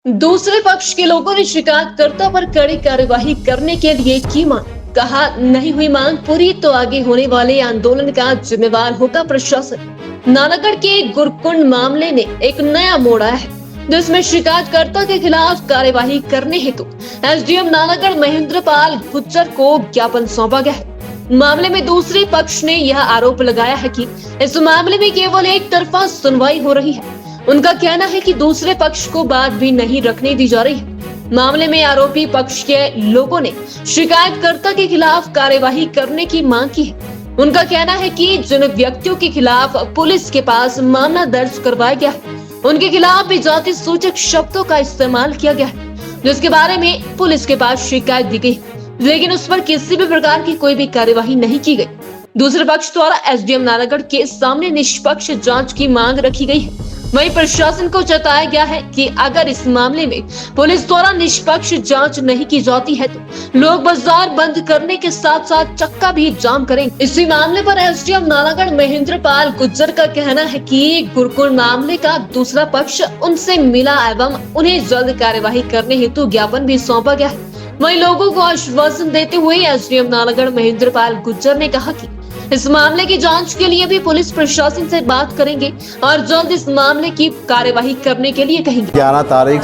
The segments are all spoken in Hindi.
दूसरे पक्ष के लोगों ने शिकायतकर्ता पर कड़ी कार्यवाही करने के लिए की मांग। कहा, नहीं हुई मांग पूरी तो आगे होने वाले आंदोलन का जिम्मेवार होगा प्रशासन। नालागढ़ के गुरकुंड मामले ने एक नया मोड़ आया है, जिसमें शिकायतकर्ता के खिलाफ कार्यवाही करने हेतु एसडीएम नालागढ़ महेंद्र पाल गुज्जर को ज्ञापन सौंपा गया है। मामले में दूसरे पक्ष ने यह आरोप लगाया है कि इस मामले में केवल एक तरफा सुनवाई हो रही है। उनका कहना है कि दूसरे पक्ष को बात भी नहीं रखने दी जा रही है। मामले में आरोपी पक्ष के लोगों ने शिकायतकर्ता के खिलाफ कार्यवाही करने की मांग की है। उनका कहना है कि जिन व्यक्तियों के खिलाफ पुलिस के पास मामला दर्ज करवाया गया है, उनके खिलाफ भी जाति सूचक शब्दों का इस्तेमाल किया गया है, जिसके बारे में पुलिस के पास शिकायत दी गई, लेकिन उस पर किसी भी प्रकार की कोई भी कार्यवाही नहीं की गई। दूसरे पक्ष द्वारा एसडीएम नालागढ़ के सामने निष्पक्ष जांच की मांग रखी गई है। वहीं प्रशासन को चेताया गया है कि अगर इस मामले में पुलिस द्वारा निष्पक्ष जांच नहीं की जाती है तो लोग बाजार बंद करने के साथ साथ चक्का भी जाम करेंगे। इसी मामले पर एसडीएम नालागढ़ महेंद्र पाल गुज्जर का कहना है कि गुरकुंड मामले का दूसरा पक्ष उनसे मिला एवं उन्हें जल्द कार्यवाही करने हेतु ज्ञापन भी सौंपा गया है। वहीं लोगों को आश्वासन देते हुए एसडीएम नालागढ़ महेंद्र पाल गुज्जर ने कहा कि इस मामले की जांच के लिए भी पुलिस प्रशासन से बात करेंगे और जल्द इस मामले की कार्यवाही करने के लिए कहेंगे। 11 तारीख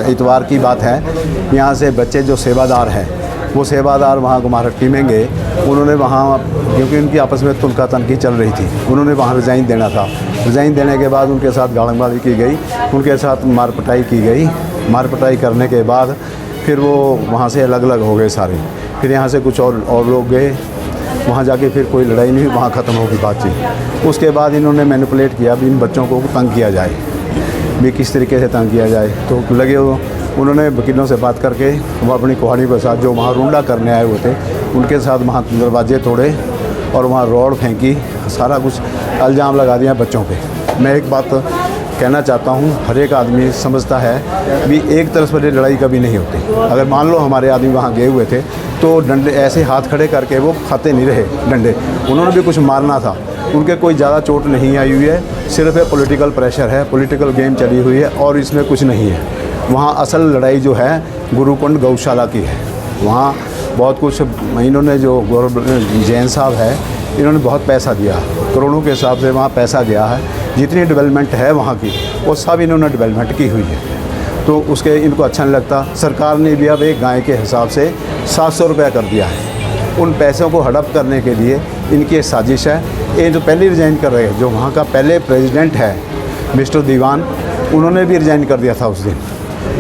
इतवार की बात है। यहाँ से बच्चे जो सेवादार हैं, वो सेवादार वहाँ गुमारहट्टी में गए। उन्होंने वहाँ, क्योंकि उनकी आपस में तुलका तनकी चल रही थी, उन्होंने वहाँ रिज़ाइन देना था। रिज़ाइन देने के बाद उनके साथ गाड़ंगबाजी की गई, उनके साथ मारपिटाई की गई। मारपिटाई करने के बाद फिर वो वहाँ से अलग अलग हो गए सारे। फिर यहाँ से कुछ और लोग गए, वहाँ जाके फिर कोई लड़ाई नहीं, वहाँ ख़त्म होगी बातचीत। उसके बाद इन्होंने मैनिपुलेट किया भी इन बच्चों को तंग किया जाए, भी किस तरीके से तंग किया जाए। तो लगे उन्होंने वकीलों से बात करके वो अपनी कुहाड़ी के साथ जो वहाँ रूंडा करने आए हुए थे उनके साथ वहाँ दरवाजे तोड़े और वहाँ रॉड फेंकी, सारा कुछ इल्ज़ाम लगा दिया बच्चों पे। मैं एक बात कहना चाहता हूँ, हर एक आदमी समझता है भी एक तरफ से लड़ाई कभी नहीं होती। अगर मान लो हमारे आदमी वहाँ गए हुए थे तो डंडे ऐसे हाथ खड़े करके वो खाते नहीं रहे डंडे, उन्होंने भी कुछ मारना था। उनके कोई ज़्यादा चोट नहीं आई हुई है, सिर्फ पॉलिटिकल प्रेशर है, पॉलिटिकल गेम चली हुई है और इसमें कुछ नहीं है। वहाँ असल लड़ाई जो है गुरुकुंड गौशाला की है। वहाँ बहुत कुछ इन्होंने जो जैन साहब है, इन्होंने बहुत पैसा दिया, करोड़ों के हिसाब से वहाँ पैसा गया है। जितनी डेवलपमेंट है वहाँ की वो सब इन्होंने डेवलपमेंट की हुई है, तो उसके इनको अच्छा नहीं लगता। सरकार ने भी अब एक गाय के हिसाब से 700 रुपया कर दिया है। उन पैसों को हड़प करने के लिए इनकी एक साजिश है। ये जो पहले रिज़ाइन कर रहे हैं, जो वहाँ का पहले प्रेसिडेंट है मिस्टर दीवान, उन्होंने भी रिज़ाइन कर दिया था उस दिन।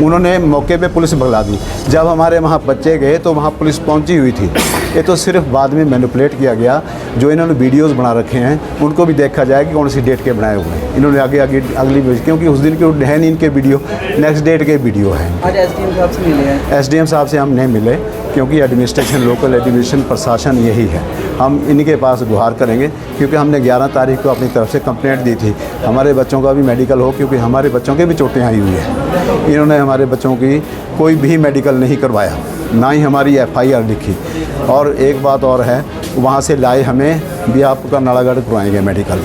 उन्होंने मौके पे पुलिस भगा दी। जब हमारे वहाँ बच्चे गए तो वहाँ पुलिस पहुँची हुई थी। ये तो सिर्फ बाद में मैनिपुलेट किया गया। जो इन्होंने वीडियोस बना रखे हैं उनको भी देखा जाए कि कौन सी डेट के बनाए हुए हैं। इन्होंने आगे अगली, क्योंकि उस दिन के है नहीं इनके वीडियो, नेक्स्ट डेट के वीडियो हैं। आज एसडीएम साहब से मिले हैं? एसडीएम साहब से हम नहीं मिले, क्योंकि एडमिनिस्ट्रेशन, लोकल एडमिनिस्ट्रेशन प्रशासन यही है। हम इनके पास गुहार करेंगे, क्योंकि हमने 11 तारीख को अपनी तरफ से कंप्लेंट दी थी हमारे बच्चों का भी मेडिकल हो, क्योंकि हमारे बच्चों के भी चोटें आई हुई है। इन्होंने हमारे बच्चों की कोई भी मेडिकल नहीं करवाया, ना ही हमारी एफआईआर लिखी। और एक बात और है, वहाँ से लाए हमें भी आपका नालागढ़ करवाएंगे मेडिकल।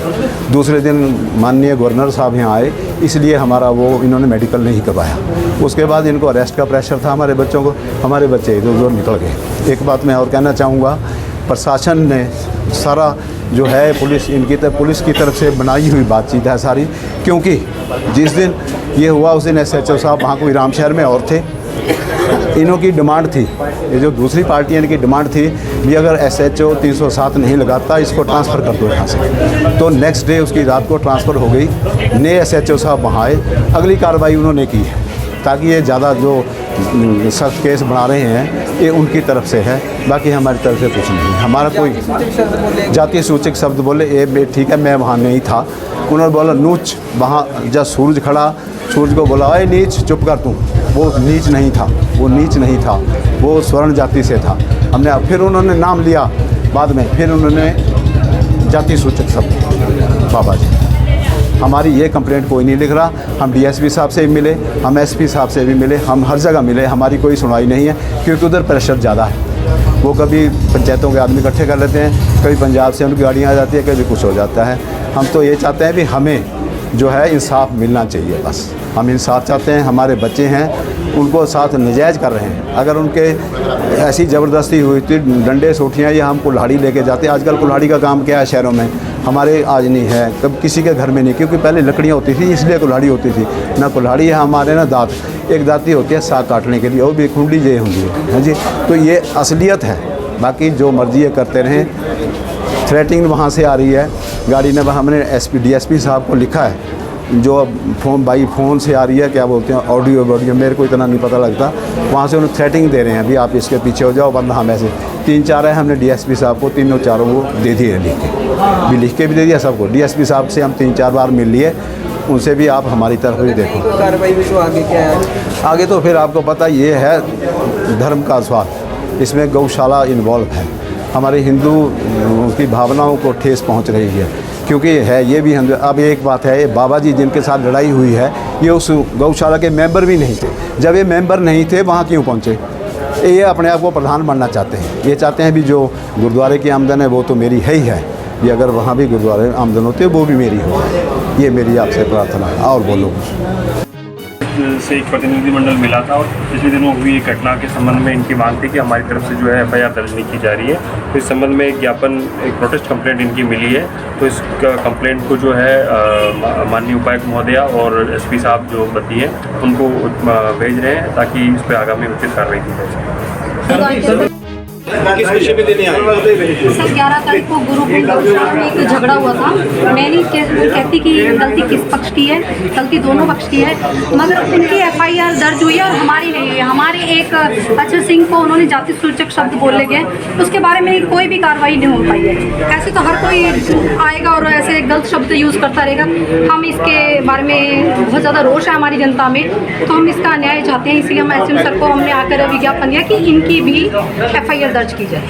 दूसरे दिन माननीय गवर्नर साहब यहाँ आए, इसलिए हमारा वो इन्होंने मेडिकल नहीं करवाया। उसके बाद इनको अरेस्ट का प्रेशर था हमारे बच्चों को, हमारे बच्चे इधर उधर निकल गए। एक बात मैं और कहना चाहूँगा, प्रशासन ने सारा जो है पुलिस की तरफ से बनाई हुई बातचीत है सारी, क्योंकि जिस दिन ये हुआ उस दिन एसएचओ साहब वहाँ कोई राम शहर में और थे। इन्हों की डिमांड थी, ये जो दूसरी पार्टी है इनकी डिमांड थी भी अगर एसएचओ 307 नहीं लगाता इसको ट्रांसफ़र कर दो यहाँ से। तो नेक्स्ट डे उसकी रात को ट्रांसफ़र हो गई। नए एसएचओ साहब वहाँ आए, अगली कार्रवाई उन्होंने की है, ताकि ये ज़्यादा जो सख्त केस बना रहे हैं ये उनकी तरफ से है, बाकी हमारी तरफ से कुछ नहीं। हमारा कोई जातीय सूचक शब्द बोले, ये ठीक है, मैं वहाँ नहीं था। उन्होंने बोला नूच, वहाँ जब सूरज खड़ा, सूरज को बोला अरे नीच, चुप कर तू। वो नीच नहीं था, वो नीच नहीं था, वो स्वर्ण जाति से था। हमने फिर उन्होंने नाम लिया बाद में, फिर उन्होंने जाति सूचक शब्द बाबा जी। हमारी ये कंप्लेंट कोई नहीं लिख रहा। हम डीएसपी साहब से भी मिले, हम एसपी साहब से भी मिले, हम हर जगह मिले, हमारी कोई सुनवाई नहीं है, क्योंकि उधर प्रेशर ज़्यादा है। वो कभी पंचायतों के आदमी इकट्ठे कर लेते हैं, कभी पंजाब से उनकी गाड़ियाँ आ जाती है, कभी कुछ हो जाता है। हम तो ये चाहते हैं कि हमें जो है इंसाफ मिलना चाहिए बस। हम इंसाफ चाहते हैं। हमारे बच्चे हैं, उनको साथ नजायज़ कर रहे हैं। अगर उनके ऐसी ज़बरदस्ती हुई थी, डंडे सोटियाँ या हम कुल्हाड़ी लेके जाते हैं। आजकल कुल्हाड़ी का काम क्या है शहरों में, हमारे आज नहीं है, कब किसी के घर में नहीं, क्योंकि पहले लकड़ियाँ होती थी इसलिए कुल्हाड़ी होती थी। ना कुल्हाड़ी है हमारे, ना दांत। एक दाती होती है साग काटने के लिए, वो भी खुंडी जे होती है जी। तो ये असलियत है। बाकी जो मर्जी ये करते रहें। थ्रेटिंग वहाँ से आ रही है गाड़ी ने, हमने DSP साहब को लिखा है, जो फ़ोन बाई फ़ोन से आ रही है, क्या बोलते हैं, ऑडियो वीडियो, मेरे को इतना नहीं पता लगता। वहाँ से उन्हें थ्रेटिंग दे रहे हैं, अभी आप इसके पीछे हो जाओ वरना हम ऐसे 3-4 है। हमने DSP साहब को तीनों चारों को दे दिए, लिख के भी दे दिया सबको। DSP साहब से हम 3-4 बार मिल लिए, उनसे भी आप हमारी तरफ भी देखो कार्रवाई में। तो आगे क्या है? आगे तो फिर आपको पता ये है धर्म का स्वार्थ, इसमें गौशाला इन्वॉल्व है। हमारे हिंदू की भावनाओं को ठेस पहुंच रही है, क्योंकि है ये भी हम। अब एक बात है, ये बाबा जी जिनके साथ लड़ाई हुई है, ये उस गौशाला के मेंबर भी नहीं थे। जब ये मेंबर नहीं थे, वहाँ क्यों पहुँचे? ये अपने आप को प्रधान बनना चाहते हैं। ये चाहते हैं भी जो गुरुद्वारे की आमदन है वो तो मेरी है ही है, ये अगर वहाँ भी गुरुद्वारे आमदन होती है वो भी मेरी हो। ये मेरी आपसे प्रार्थना है। और बोलो। से एक प्रतिनिधिमंडल मिला था और पिछले दिनों हुई एक घटना के संबंध में इनकी मांग थी कि हमारी तरफ से जो है FIR दर्ज नहीं की जा रही है। तो इस संबंध में एक ज्ञापन, एक प्रोटेस्ट कंप्लेंट इनकी मिली है। तो इस कंप्लेंट को जो है माननीय उपायुक्त महोदया और SP साहब जो बती हैं उनको भेज रहे हैं, ताकि इस पर आगामी उचित कार्रवाई की जाए। किस विषय में देने आए? सर 11 तारीख को गुरुकुल गौशाला में एक झगड़ा हुआ था। मैं नहीं कहती कि गलती किस पक्ष की है, गलती दोनों पक्ष की है, मगर उनकी FIR दर्ज हुई है और हमारी नहीं हुई है। हमारे एक अक्षर सिंह को उन्होंने जाति सूचक शब्द बोले गए, उसके बारे में कोई भी कार्रवाई नहीं हो पाई है। ऐसे तो हर कोई आएगा और ऐसे गलत शब्द यूज़ करता रहेगा। हम इसके बारे में बहुत ज़्यादा रोष है हमारी जनता में, तो हम इसका न्याय चाहते हैं। इसलिए हम SM सर को हमने आकर विज्ञापन दिया कि इनकी भी FIR दर्ज की जाए।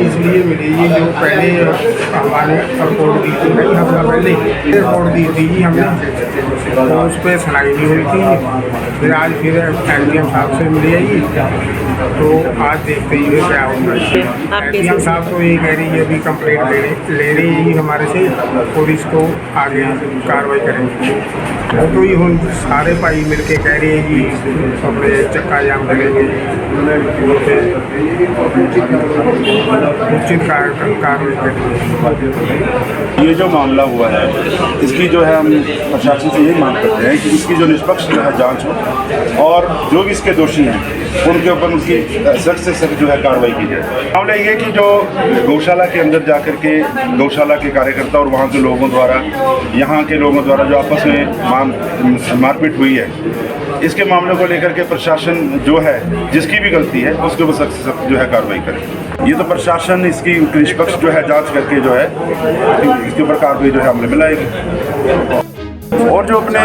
इसलिए मिली जी, जो पहले हमारे रिपोर्ट दी थी, कई हफ्ता पहले रिपोर्ट दी थी जी हमने, तो उस पर सुनाई नहीं हुई थी। फिर आज फिर SDM साहब से मिली है जी, तो आज देखते ही क्या होगा। SDM साहब तो ये कह रही है अभी कंप्लेंट ले रही है हमारे से, और इसको आगे कार्रवाई करेंगे। तो ये हम सारे भाई मिल के कह रहे हैं जी अपने चक्का जाम करेंगे, उचित कार्रवाई करेंगे। ये जो मामला हुआ है, इसकी जो है हम प्रशासन से यही मांग करते हैं कि इसकी जो निष्पक्ष जो है जांच हो, और जो भी इसके दोषी हैं उनके ऊपर उनकी सख्त से सख्त जो है कार्रवाई की जाए। मामला ये कि जो गौशाला के अंदर जाकर के गौशाला के कार्यकर्ता और वहाँ के लोगों द्वारा, यहाँ के लोगों द्वारा जो आपस में मारपीट हुई है, इसके मामले को लेकर के प्रशासन जो है जिसकी भी गलती है उसके ऊपर सख्त से सख्त जो है कार्रवाई करे। ये तो प्रशासन इसकी निष्पक्ष जो है जांच करके जो है इसके ऊपर कार्रवाई जो है अमल में लाएगी। और जो अपने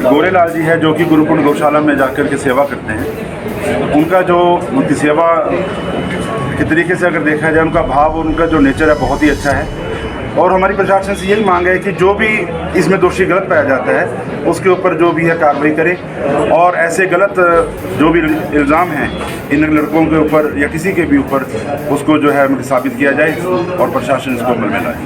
गोरेलाल जी है जो कि गुरुकुल गौशाला में जाकर के सेवा करते हैं, उनका जो उनकी सेवा के तरीके से अगर देखा जाए, उनका भाव और उनका जो नेचर है बहुत ही अच्छा है। और हमारी प्रशासन से यही मांग है कि जो भी इसमें दोषी गलत पाया जाता है उसके ऊपर जो भी है कार्रवाई करे, और ऐसे गलत जो भी इल्ज़ाम हैं इन लड़कों के ऊपर या किसी के भी ऊपर उसको जो है साबित किया जाए और प्रशासन इसको अमल में लाए।